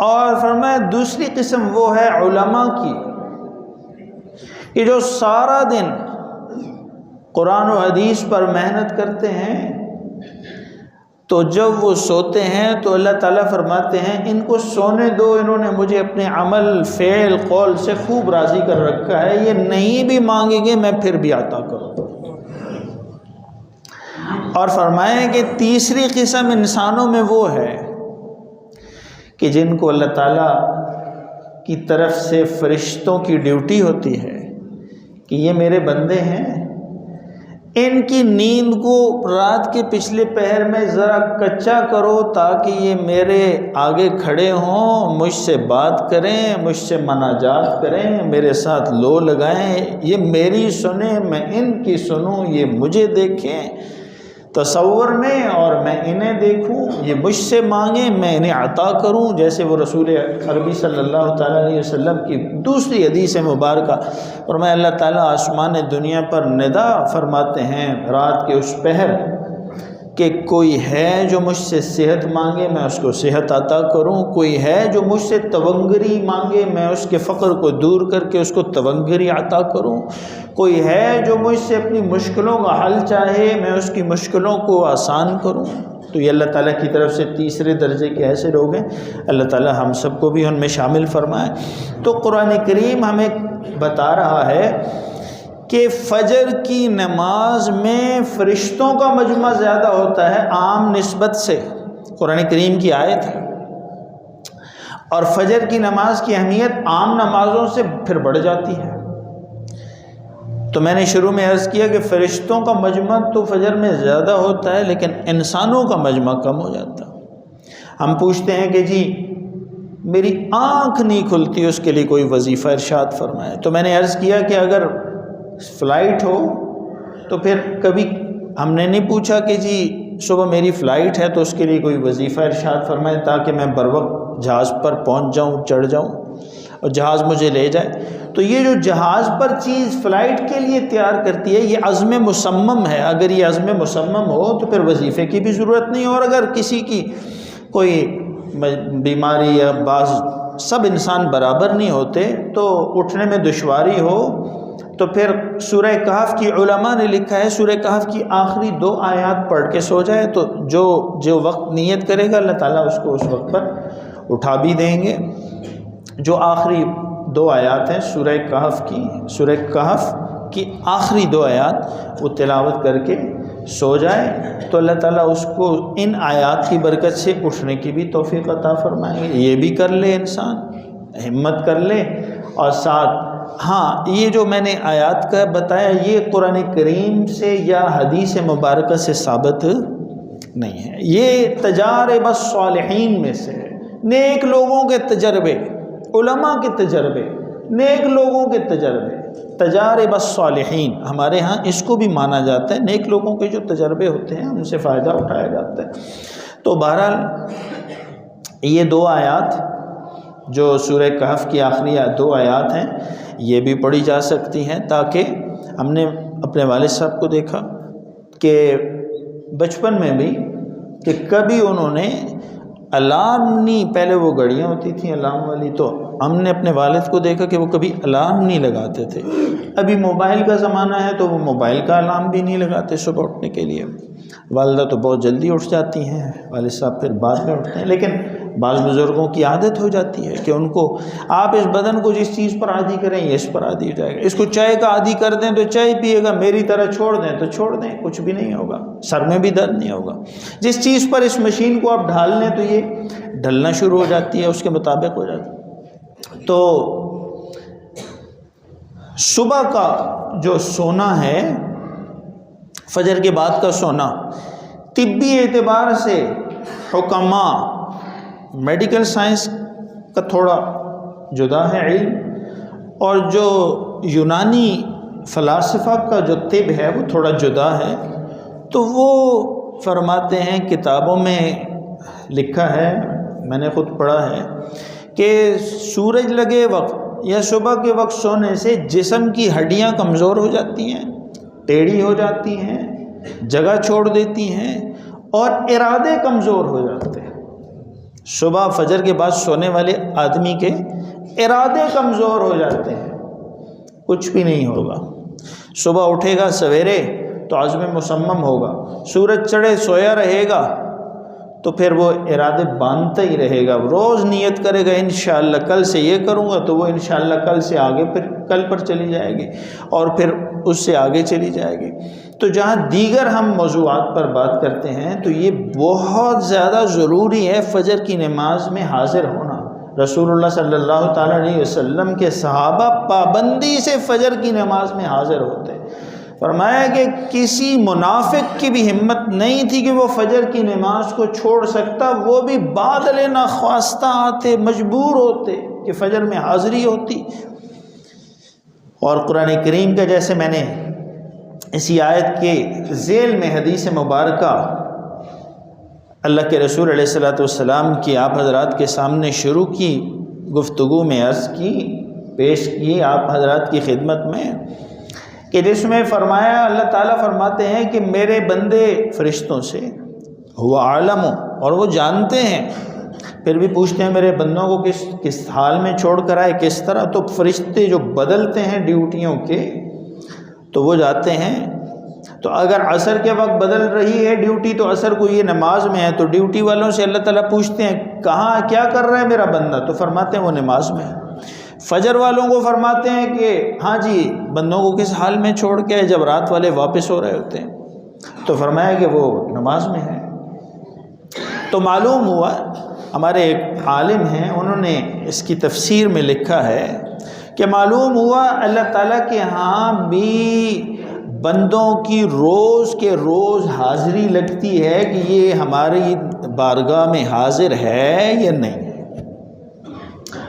اور فرمایا دوسری قسم وہ ہے علماء کی کہ جو سارا دن قرآن و حدیث پر محنت کرتے ہیں، تو جب وہ سوتے ہیں تو اللہ تعالیٰ فرماتے ہیں ان کو سونے دو، انہوں نے مجھے اپنے عمل فعل قول سے خوب راضی کر رکھا ہے، یہ نہیں بھی مانگیں گے میں پھر بھی عطا کروں۔ اور فرمایا کہ تیسری قسم انسانوں میں وہ ہے کہ جن کو اللہ تعالیٰ کی طرف سے فرشتوں کی ڈیوٹی ہوتی ہے کہ یہ میرے بندے ہیں، ان کی نیند کو رات کے پچھلے پہر میں ذرا کچا کرو تاکہ یہ میرے آگے کھڑے ہوں، مجھ سے بات کریں، مجھ سے مناجات کریں، میرے ساتھ لو لگائیں، یہ میری سنیں میں ان کی سنوں، یہ مجھے دیکھیں تصور میں اور میں انہیں دیکھوں، یہ مجھ سے مانگیں میں انہیں عطا کروں۔ جیسے وہ رسول عربی صلی اللہ تعالیٰ علیہ وسلم کی دوسری حدیث مبارکہ فرمایا اللہ تعالیٰ آسمان دنیا پر ندا فرماتے ہیں رات کے اس پہر کہ کوئی ہے جو مجھ سے صحت مانگے میں اس کو صحت عطا کروں، کوئی ہے جو مجھ سے تونگری مانگے میں اس کے فقر کو دور کر کے اس کو تونگری عطا کروں، کوئی ہے جو مجھ سے اپنی مشکلوں کا حل چاہے میں اس کی مشکلوں کو آسان کروں۔ تو یہ اللہ تعالیٰ کی طرف سے تیسرے درجے کے ایسے لوگ ہیں، اللہ تعالیٰ ہم سب کو بھی ان میں شامل فرمائے۔ تو قرآن کریم ہمیں بتا رہا ہے کہ فجر کی نماز میں فرشتوں کا مجمع زیادہ ہوتا ہے عام نسبت سے، قرآن کریم کی آیت ہے، اور فجر کی نماز کی اہمیت عام نمازوں سے پھر بڑھ جاتی ہے۔ تو میں نے شروع میں عرض کیا کہ فرشتوں کا مجمع تو فجر میں زیادہ ہوتا ہے لیکن انسانوں کا مجمع کم ہو جاتا ہے۔ ہم پوچھتے ہیں کہ جی میری آنکھ نہیں کھلتی، اس کے لیے کوئی وظیفہ ارشاد فرمائے۔ تو میں نے عرض کیا کہ اگر فلائٹ ہو تو پھر کبھی ہم نے نہیں پوچھا کہ جی صبح میری فلائٹ ہے تو اس کے لیے کوئی وظیفہ ارشاد فرمائے تاکہ میں بروقت جہاز پر پہنچ جاؤں، چڑھ جاؤں اور جہاز مجھے لے جائے۔ تو یہ جو جہاز پر چیز فلائٹ کے لیے تیار کرتی ہے یہ عزم مصمم ہے، اگر یہ عزم مصمم ہو تو پھر وظیفے کی بھی ضرورت نہیں، اور اگر کسی کی کوئی بیماری یا بعض سب انسان برابر نہیں ہوتے تو اٹھنے میں دشواری ہو تو پھر سورہ کہف کی علماء نے لکھا ہے سورہ کہف کی آخری 2 آیات پڑھ کے سو جائے تو جو وقت نیت کرے گا اللہ تعالیٰ اس کو اس وقت پر اٹھا بھی دیں گے۔ جو آخری 2 آیات ہیں سورہ کہف کی آخری 2 آیات وہ تلاوت کر کے سو جائے تو اللہ تعالیٰ اس کو ان آیات کی برکت سے اٹھنے کی بھی توفیق عطا فرمائیں گے۔ یہ بھی کر لے انسان، ہمت کر لے، اور ساتھ ہاں یہ جو میں نے آیات کا بتایا یہ قرآن کریم سے یا حدیث مبارکہ سے ثابت نہیں ہے، یہ تجارب الصالحین میں سے ہے، نیک لوگوں کے تجربے، علماء کے تجربے، نیک لوگوں کے تجربے، تجارب الصالحین ہمارے ہاں اس کو بھی مانا جاتا ہے، نیک لوگوں کے جو تجربے ہوتے ہیں ان سے فائدہ اٹھایا جاتا ہے۔ تو بہرحال یہ 2 آیات جو سورہ کہف کی آخری 2 آیات ہیں یہ بھی پڑھی جا سکتی ہیں، تاکہ ہم نے اپنے والد صاحب کو دیکھا کہ بچپن میں بھی کہ کبھی انہوں نے الارم نہیں، پہلے وہ گھڑیاں ہوتی تھیں الارم والی، تو ہم نے اپنے والد کو دیکھا کہ وہ کبھی الارم نہیں لگاتے تھے۔ ابھی موبائل کا زمانہ ہے تو وہ موبائل کا الارم بھی نہیں لگاتے صبح اٹھنے کے لیے۔ والدہ تو بہت جلدی اٹھ جاتی ہیں، والد صاحب پھر بعد میں اٹھتے ہیں، لیکن بعض بزرگوں کی عادت ہو جاتی ہے کہ ان کو آپ اس بدن کو جس چیز پر عادی کریں یہ اس پر عادی ہو جائے گا، اس کو چائے کا عادی کر دیں تو چائے پیے گا، میری طرح چھوڑ دیں تو چھوڑ دیں، کچھ بھی نہیں ہوگا، سر میں بھی درد نہیں ہوگا۔ جس چیز پر اس مشین کو آپ ڈھال لیں تو یہ ڈھلنا شروع ہو جاتی ہے، اس کے مطابق ہو جاتی ہے۔ تو صبح کا جو سونا ہے، فجر کے بعد کا سونا، طبی اعتبار سے حکما، میڈیکل سائنس کا تھوڑا جدا ہے علم، اور جو یونانی فلاسفہ کا جو طب ہے وہ تھوڑا جدا ہے. تو وہ فرماتے ہیں، کتابوں میں لکھا ہے، میں نے خود پڑھا ہے، کہ سورج لگے وقت یا صبح کے وقت سونے سے جسم کی ہڈیاں کمزور ہو جاتی ہیں، ٹیڑھی ہو جاتی ہیں، جگہ چھوڑ دیتی ہیں، اور ارادے کمزور ہو جاتے ہیں. صبح فجر کے بعد سونے والے آدمی کے ارادے کمزور ہو جاتے ہیں، کچھ بھی نہیں ہوگا. صبح اٹھے گا سویرے تو عزم مصمم ہوگا، سورج چڑھے سویا رہے گا تو پھر وہ ارادے باندھتا ہی رہے گا. روز نیت کرے گا انشاءاللہ کل سے یہ کروں گا، تو وہ انشاءاللہ کل سے آگے پھر کل پر چلی جائے گی، اور پھر اس سے آگے چلی جائے گی. تو جہاں دیگر ہم موضوعات پر بات کرتے ہیں تو یہ بہت زیادہ ضروری ہے فجر کی نماز میں حاضر ہونا. رسول اللہ صلی اللہ تعالیٰ علیہ وسلم کے صحابہ پابندی سے فجر کی نماز میں حاضر ہوتے. فرمایا کہ کسی منافق کی بھی ہمت نہیں تھی کہ وہ فجر کی نماز کو چھوڑ سکتا، وہ بھی بادل ناخواستہ آتے، مجبور ہوتے کہ فجر میں حاضری ہوتی. اور قرآن کریم کا، جیسے میں نے اسی آیت کے ذیل میں حدیث مبارکہ اللہ کے رسول علیہ الصلوۃ والسلام کی آپ حضرات کے سامنے شروع کی گفتگو میں عرض کی، پیش کی آپ حضرات کی خدمت میں، کہ جس میں فرمایا، اللہ تعالیٰ فرماتے ہیں کہ میرے بندے فرشتوں سے ہوا عالم، اور وہ جانتے ہیں. پھر بھی پوچھتے ہیں میرے بندوں کو کس حال میں چھوڑ کر آئے، کس طرح. تو فرشتے جو بدلتے ہیں ڈیوٹیوں کے، تو وہ جاتے ہیں. تو اگر عصر کے وقت بدل رہی ہے ڈیوٹی تو عصر کو یہ نماز میں ہے، تو ڈیوٹی والوں سے اللہ تعالیٰ پوچھتے ہیں کہاں کیا کر رہا ہے میرا بندہ، تو فرماتے ہیں وہ نماز میں ہے. فجر والوں کو فرماتے ہیں کہ ہاں جی بندوں کو کس حال میں چھوڑ کے آئے، جب رات والے واپس ہو رہے ہوتے ہیں، تو فرمایا کہ وہ نماز میں ہے. تو معلوم ہوا، ہمارے ایک عالم ہیں انہوں نے اس کی تفسیر میں لکھا ہے کہ معلوم ہوا اللہ تعالیٰ کے ہاں بھی بندوں کی روز کے روز حاضری لگتی ہے کہ یہ ہماری بارگاہ میں حاضر ہے یا نہیں.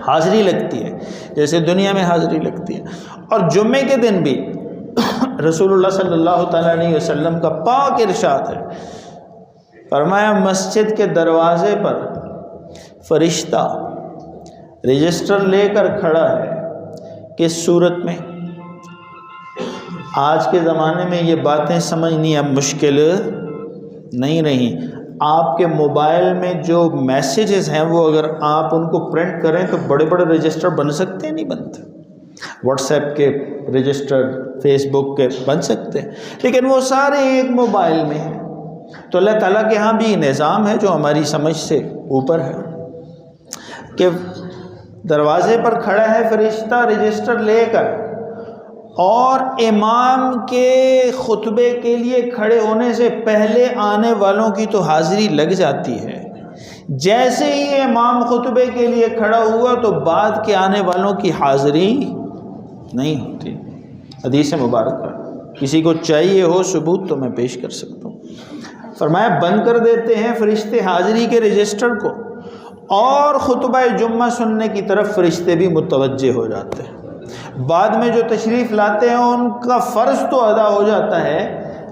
حاضری لگتی ہے جیسے دنیا میں حاضری لگتی ہے. اور جمعے کے دن بھی رسول اللہ صلی اللہ تعالیٰ علیہ وسلم کا پاک ارشاد ہے، فرمایا مسجد کے دروازے پر فرشتہ رجسٹر لے کر کھڑا ہے. کس صورت میں؟ آج کے زمانے میں یہ باتیں سمجھنی اب مشکل نہیں رہی. آپ کے موبائل میں جو میسیجز ہیں وہ اگر آپ ان کو پرنٹ کریں تو بڑے بڑے رجسٹر بن سکتے ہیں؟ نہیں بنتے. واٹس ایپ کے رجسٹر، فیس بک کے بن سکتے ہیں، لیکن وہ سارے ایک موبائل میں ہیں. تو اللہ تعالیٰ کے ہاں بھی نظام ہے جو ہماری سمجھ سے اوپر ہے کہ دروازے پر کھڑا ہے فرشتہ رجسٹر لے کر، اور امام کے خطبے کے لیے کھڑے ہونے سے پہلے آنے والوں کی تو حاضری لگ جاتی ہے. جیسے ہی امام خطبے کے لیے کھڑا ہوا تو بعد کے آنے والوں کی حاضری نہیں ہوتی. حدیث مبارکہ کسی کو چاہیے ہو ثبوت تو میں پیش کر سکتا ہوں. فرمایا بند کر دیتے ہیں فرشتے حاضری کے رجسٹر کو، اور خطبہ جمعہ سننے کی طرف فرشتے بھی متوجہ ہو جاتے ہیں. بعد میں جو تشریف لاتے ہیں ان کا فرض تو ادا ہو جاتا ہے،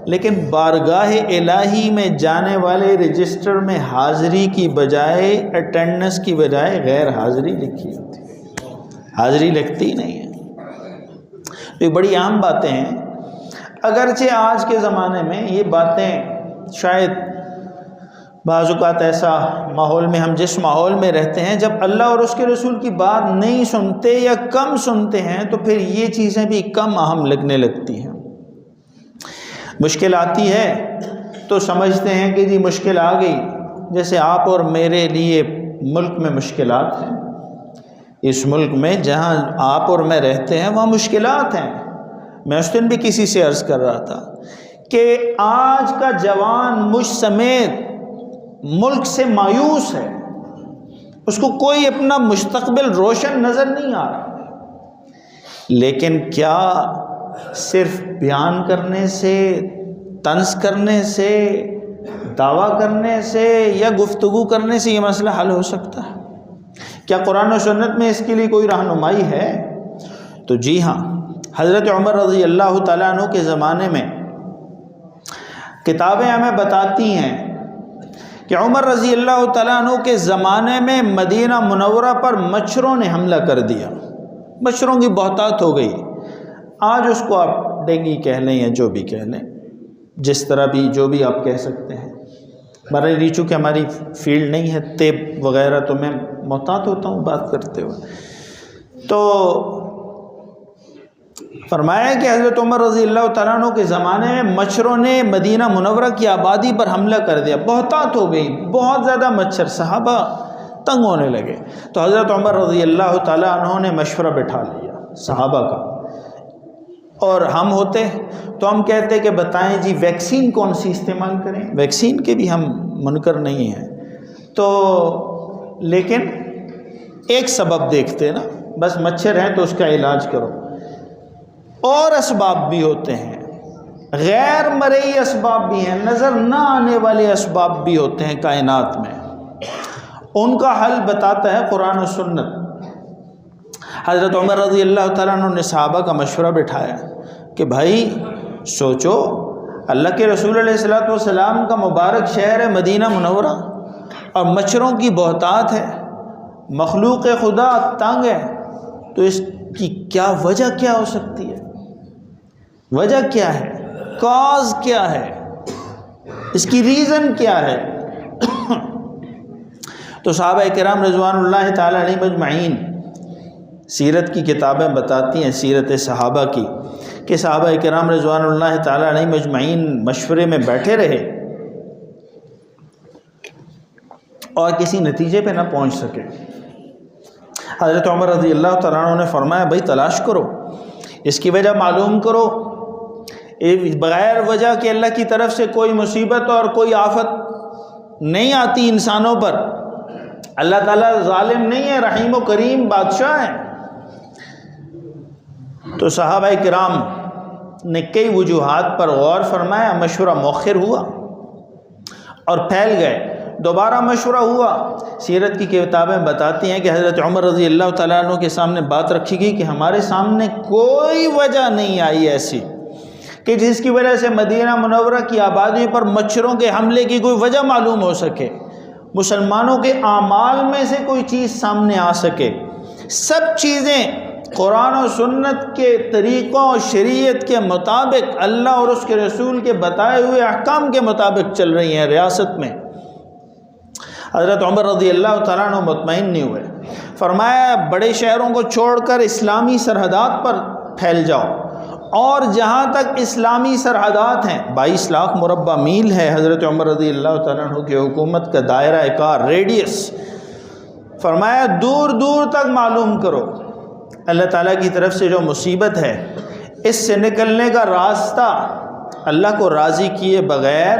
لیکن بارگاہ الہی میں جانے والے رجسٹر میں حاضری کی بجائے، اٹینڈنس کی بجائے غیر حاضری لکھی ہوتی ہے. حاضری لگتی ہی نہیں ہے. تو یہ بڑی عام باتیں ہیں. اگرچہ آج کے زمانے میں یہ باتیں شاید بعض اوقات ایسا ماحول میں، ہم جس ماحول میں رہتے ہیں جب اللہ اور اس کے رسول کی بات نہیں سنتے یا کم سنتے ہیں تو پھر یہ چیزیں بھی کم اہم لگنے لگتی ہیں. مشکل آتی ہے تو سمجھتے ہیں کہ جی مشکل آ گئی. جیسے آپ اور میرے لیے ملک میں مشکلات ہیں، اس ملک میں جہاں آپ اور میں رہتے ہیں وہاں مشکلات ہیں. میں اس دن بھی کسی سے عرض کر رہا تھا کہ آج کا جوان مجھ سمیت ملک سے مایوس ہے، اس کو کوئی اپنا مستقبل روشن نظر نہیں آ رہا. لیکن کیا صرف بیان کرنے سے، طنز کرنے سے دعویٰ کرنے سے یا گفتگو کرنے سے یہ مسئلہ حل ہو سکتا ہے؟ کیا قرآن و سنت میں اس کے لیے کوئی رہنمائی ہے؟ تو جی ہاں، حضرت عمر رضی اللہ تعالیٰ عنہ کے زمانے میں کتابیں ہمیں بتاتی ہیں کہ عمر رضی اللہ تعالیٰ عنہ کے زمانے میں مدینہ منورہ پر مچھروں نے حملہ کر دیا، مچھروں کی بہتات ہو گئی۔ آج اس کو آپ ڈینگی کہہ لیں یا جو بھی کہہ لیں، جس طرح بھی جو بھی آپ کہہ سکتے ہیں، ہمارے چونکہ ہماری فیلڈ نہیں ہے طب وغیرہ، تو میں محتاط ہوتا ہوں بات کرتے ہوئے۔ تو فرمایا کہ حضرت عمر رضی اللہ تعالیٰ عنہ کے زمانے میں مچھروں نے مدینہ منورہ کی آبادی پر حملہ کر دیا، بہتات ہو گئی، بہت زیادہ مچھر، صحابہ تنگ ہونے لگے۔ تو حضرت عمر رضی اللہ تعالیٰ عنہ نے مشورہ بٹھا لیا صحابہ کا، اور ہم ہوتے تو ہم کہتے کہ بتائیں جی ویکسین کون سی استعمال کریں، ویکسین کے بھی ہم منکر نہیں ہیں، تو لیکن ایک سبب دیکھتے نا، بس مچھر ہیں تو اس کا علاج کرو۔ اور اسباب بھی ہوتے ہیں، غیر مرئی اسباب بھی ہیں، نظر نہ آنے والے اسباب بھی ہوتے ہیں کائنات میں، ان کا حل بتاتا ہے قرآن و سنت۔ حضرت عمر رضی اللہ تعالیٰ عنہ نے صحابہ کا مشورہ بٹھایا کہ بھائی سوچو، اللہ کے رسول علیہ الصلوۃ والسلام کا مبارک شہر ہے مدینہ منورہ، اور مچھروں کی بہتات ہے، مخلوق خدا تنگ ہے، تو اس کی کیا وجہ کیا ہو سکتی ہے؟ وجہ کیا ہے؟ کاز کیا ہے؟ اس کی ریزن کیا ہے؟ تو صحابہ کرام رضوان اللہ تعالی علیہم اجمعین، سیرت کی کتابیں بتاتی ہیں، سیرت صحابہ کی، کہ صحابہ کرام رضوان اللہ تعالی علیہم اجمعین مشورے میں بیٹھے رہے اور کسی نتیجے پہ نہ پہنچ سکے۔ حضرت عمر رضی اللہ تعالیٰ عنہ نے فرمایا بھائی تلاش کرو، اس کی وجہ معلوم کرو، بغیر وجہ کہ اللہ کی طرف سے کوئی مصیبت اور کوئی آفت نہیں آتی انسانوں پر، اللہ تعالیٰ ظالم نہیں ہے، رحیم و کریم بادشاہ ہے۔ تو صحابہ کرام نے کئی وجوہات پر غور فرمایا، مشورہ مؤخر ہوا اور پھیل گئے، دوبارہ مشورہ ہوا۔ سیرت کی کتابیں بتاتی ہیں کہ حضرت عمر رضی اللہ تعالیٰ عنہ کے سامنے بات رکھی گئی کہ ہمارے سامنے کوئی وجہ نہیں آئی ایسی کہ جس کی وجہ سے مدینہ منورہ کی آبادی پر مچھروں کے حملے کی کوئی وجہ معلوم ہو سکے، مسلمانوں کے اعمال میں سے کوئی چیز سامنے آ سکے۔ سب چیزیں قرآن و سنت کے طریقوں، شریعت کے مطابق، اللہ اور اس کے رسول کے بتائے ہوئے احکام کے مطابق چل رہی ہیں ریاست میں۔ حضرت عمر رضی اللہ تعالیٰ عنہ مطمئن نہیں ہوئے، فرمایا بڑے شہروں کو چھوڑ کر اسلامی سرحدات پر پھیل جاؤ، اور جہاں تک اسلامی سرحدات ہیں 22 لاکھ مربع میل ہے حضرت عمر رضی اللہ تعالیٰ عنہ کی حکومت کا دائرہ کار، ریڈیس، فرمایا دور دور تک معلوم کرو، اللہ تعالیٰ کی طرف سے جو مصیبت ہے اس سے نکلنے کا راستہ اللہ کو راضی کیے بغیر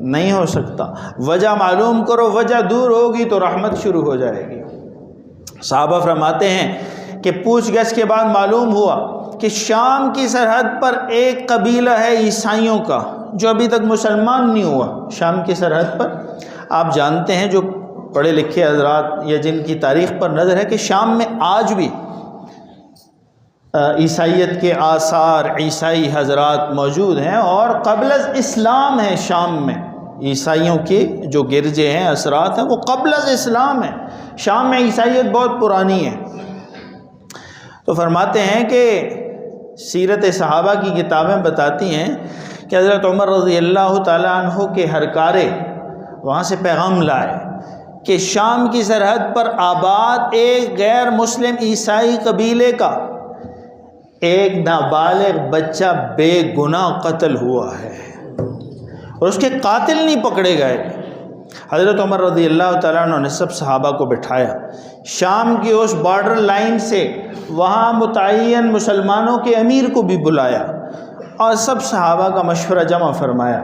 نہیں ہو سکتا، وجہ معلوم کرو، وجہ دور ہوگی تو رحمت شروع ہو جائے گی۔ صحابہ فرماتے ہیں کہ پوچھ گچھ کے بعد معلوم ہوا کہ شام کی سرحد پر ایک قبیلہ ہے عیسائیوں کا جو ابھی تک مسلمان نہیں ہوا۔ شام کی سرحد پر آپ جانتے ہیں، جو پڑھے لکھے حضرات یا جن کی تاریخ پر نظر ہے، کہ شام میں آج بھی عیسائیت کے آثار، عیسائی حضرات موجود ہیں، اور قبل از اسلام ہے شام میں، عیسائیوں کے جو گرجے ہیں، اثرات ہیں، وہ قبل از اسلام ہیں۔ شام میں عیسائیت بہت پرانی ہے۔ تو فرماتے ہیں کہ سیرت صحابہ کی کتابیں بتاتی ہیں کہ حضرت عمر رضی اللہ تعالیٰ عنہ کے ہرکارے وہاں سے پیغام لائے کہ شام کی سرحد پر آباد ایک غیر مسلم عیسائی قبیلے کا ایک نابالغ بچہ بے گناہ قتل ہوا ہے، اور اس کے قاتل نہیں پکڑے گئے۔ حضرت عمر رضی اللہ تعالیٰ عنہ نے سب صحابہ کو بٹھایا، شام کی اس بارڈر لائن سے وہاں متعین مسلمانوں کے امیر کو بھی بلایا، اور سب صحابہ کا مشورہ جمع فرمایا،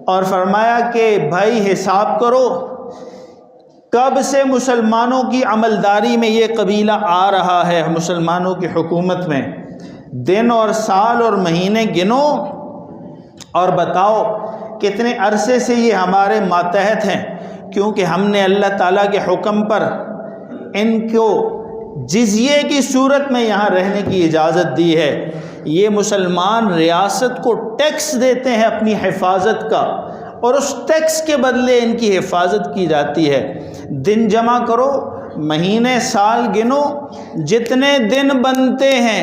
اور فرمایا کہ بھائی حساب کرو کب سے مسلمانوں کی عملداری میں یہ قبیلہ آ رہا ہے، مسلمانوں کی حکومت میں، دن اور سال اور مہینے گنو اور بتاؤ کتنے عرصے سے یہ ہمارے ماتحت ہیں، کیونکہ ہم نے اللہ تعالیٰ کے حکم پر ان کو جزیے کی صورت میں یہاں رہنے کی اجازت دی ہے۔ یہ مسلمان ریاست کو ٹیکس دیتے ہیں اپنی حفاظت کا، اور اس ٹیکس کے بدلے ان کی حفاظت کی جاتی ہے۔ دن جمع کرو، مہینے سال گنو، جتنے دن بنتے ہیں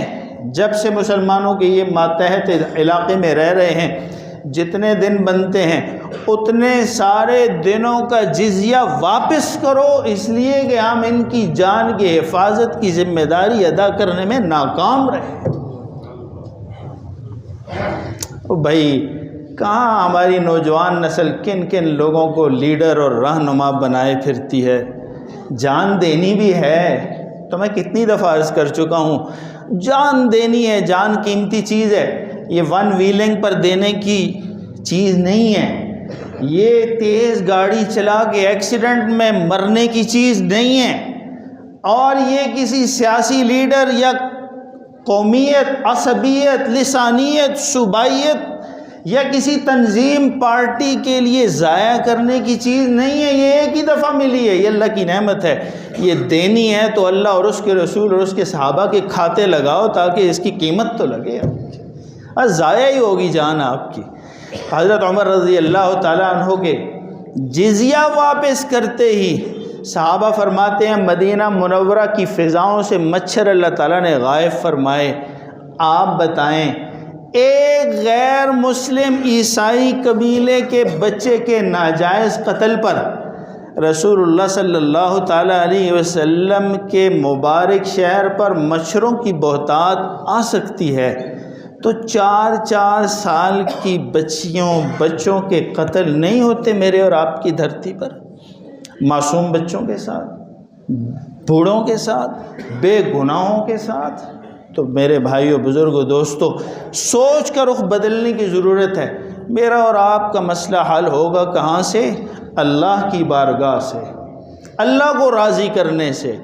جب سے مسلمانوں کے یہ ماتحت علاقے میں رہ رہے ہیں، جتنے دن بنتے ہیں اتنے سارے دنوں کا جزیہ واپس کرو، اس لیے کہ ہم ان کی جان کی حفاظت کی ذمہ داری ادا کرنے میں ناکام رہے۔ بھائی کہاں ہماری نوجوان نسل کن کن لوگوں کو لیڈر اور رہنما بنائے پھرتی ہے، جان دینی بھی ہے۔ تو میں کتنی دفعہ عرض کر چکا ہوں، جان دینی ہے، جان قیمتی چیز ہے، یہ ون ویلنگ پر دینے کی چیز نہیں ہے، یہ تیز گاڑی چلا کے ایکسیڈنٹ میں مرنے کی چیز نہیں ہے، اور یہ کسی سیاسی لیڈر یا قومیت، عصبیت، لسانیت، صوبائیت یا کسی تنظیم پارٹی کے لیے ضائع کرنے کی چیز نہیں ہے۔ یہ ایک ہی دفعہ ملی ہے، یہ اللہ کی نعمت ہے، یہ دینی ہے تو اللہ اور اس کے رسول اور اس کے صحابہ کے کھاتے لگاؤ تاکہ اس کی قیمت تو لگے، ضائع ہی ہوگی جان آپ کی۔ حضرت عمر رضی اللہ تعالیٰ عنہ کے جزیہ واپس کرتے ہی صحابہ فرماتے ہیں مدینہ منورہ کی فضاؤں سے مچھر اللہ تعالیٰ نے غائب فرمائے۔ آپ بتائیں ایک غیر مسلم عیسائی قبیلے کے بچے کے ناجائز قتل پر رسول اللہ صلی اللہ تعالیٰ علیہ وسلم کے مبارک شہر پر مچھروں کی بہتات آ سکتی ہے، تو 4 سال کی بچوں کے قتل نہیں ہوتے میرے اور آپ کی دھرتی پر؟ معصوم بچوں کے ساتھ، بوڑھوں کے ساتھ، بے گناہوں کے ساتھ۔ تو میرے بھائیوں، بزرگوں، دوستوں، سوچ کا رخ بدلنے کی ضرورت ہے۔ میرا اور آپ کا مسئلہ حل ہوگا کہاں سے؟ اللہ کی بارگاہ سے، اللہ کو راضی کرنے سے،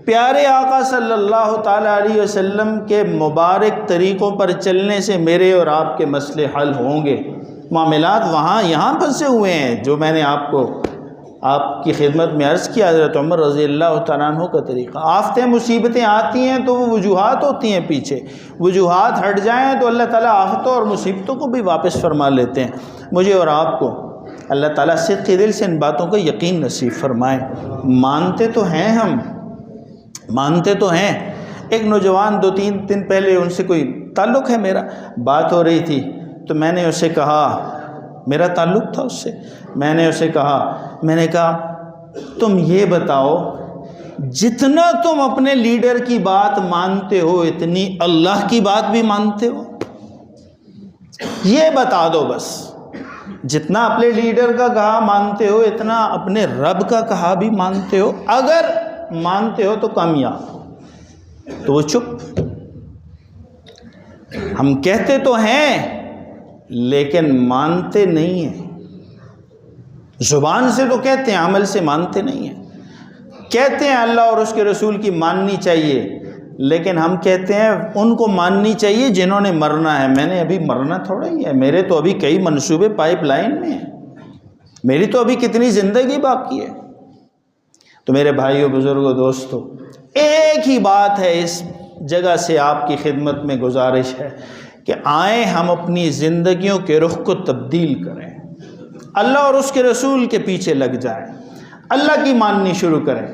پیارے آقا صلی اللہ تعالیٰ علیہ وسلم کے مبارک طریقوں پر چلنے سے میرے اور آپ کے مسئلے حل ہوں گے۔ معاملات یہاں پھنسے ہوئے ہیں، جو میں نے آپ کی خدمت میں عرض کیا، حضرت عمر رضی اللہ تعالیٰ عنہ کا طریقہ۔ آفتیں مصیبتیں آتی ہیں تو وہ وجوہات ہوتی ہیں پیچھے، وجوہات ہٹ جائیں تو اللہ تعالیٰ آفتوں اور مصیبتوں کو بھی واپس فرما لیتے ہیں۔ مجھے اور آپ کو اللہ تعالیٰ صدق دل سے ان باتوں کا یقین نصیب فرمائے۔ مانتے تو ہیں، ہم مانتے تو ہیں۔ ایک نوجوان 2-3 دن پہلے ان سے کوئی تعلق ہے میرا، بات ہو رہی تھی، تو میں نے اسے کہا، میرا تعلق تھا اس سے، میں نے کہا تم یہ بتاؤ جتنا تم اپنے لیڈر کی بات مانتے ہو اتنی اللہ کی بات بھی مانتے ہو؟ یہ بتا دو بس، جتنا اپنے لیڈر کا کہا مانتے ہو اتنا اپنے رب کا کہا بھی مانتے ہو؟ اگر مانتے ہو تو کامیاب ہو۔ تو وہ چپ۔ ہم کہتے تو ہیں لیکن مانتے نہیں ہیں، زبان سے تو کہتے ہیں، عمل سے مانتے نہیں ہیں۔ کہتے ہیں اللہ اور اس کے رسول کی ماننی چاہیے، لیکن ہم کہتے ہیں ان کو ماننی چاہیے جنہوں نے مرنا ہے۔ میں نے ابھی مرنا تھوڑا ہی ہے، میرے تو ابھی کئی منصوبے پائپ لائن میں ہیں، میری تو ابھی کتنی زندگی باقی ہے۔ تو میرے بھائیوں، بزرگوں، دوستوں، ایک ہی بات ہے اس جگہ سے آپ کی خدمت میں گزارش ہے کہ آئیں ہم اپنی زندگیوں کے رخ کو تبدیل کریں، اللہ اور اس کے رسول کے پیچھے لگ جائیں، اللہ کی ماننی شروع کریں،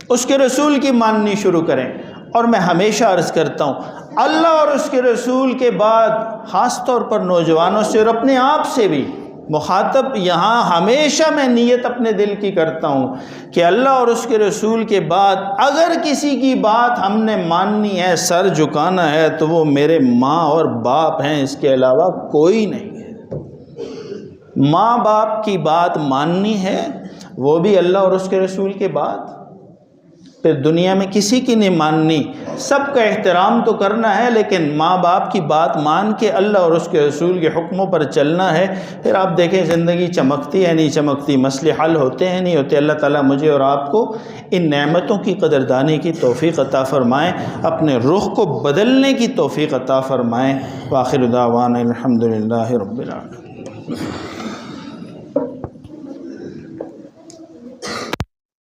اس کے رسول کی ماننی شروع کریں۔ اور میں ہمیشہ عرض کرتا ہوں، اللہ اور اس کے رسول کے بعد خاص طور پر نوجوانوں سے اور اپنے آپ سے بھی مخاطب یہاں ہمیشہ میں نیت اپنے دل کی کرتا ہوں کہ اللہ اور اس کے رسول کے بعد اگر کسی کی بات ہم نے ماننی ہے، سر جھکانا ہے، تو وہ میرے ماں اور باپ ہیں، اس کے علاوہ کوئی نہیں ہے۔ ماں باپ کی بات ماننی ہے، وہ بھی اللہ اور اس کے رسول کے بعد، پھر دنیا میں کسی کی نہیں ماننی۔ سب کا احترام تو کرنا ہے، لیکن ماں باپ کی بات مان کے اللہ اور اس کے رسول کے حکموں پر چلنا ہے۔ پھر آپ دیکھیں زندگی چمکتی ہے نہیں چمکتی، مسئلے حل ہوتے ہیں نہیں ہوتے۔ اللہ تعالیٰ مجھے اور آپ کو ان نعمتوں کی قدردانی کی توفیق عطا فرمائیں، اپنے رخ کو بدلنے کی توفیق عطا فرمائیں۔ وآخر دعوانا الحمدللہ رب العالمین۔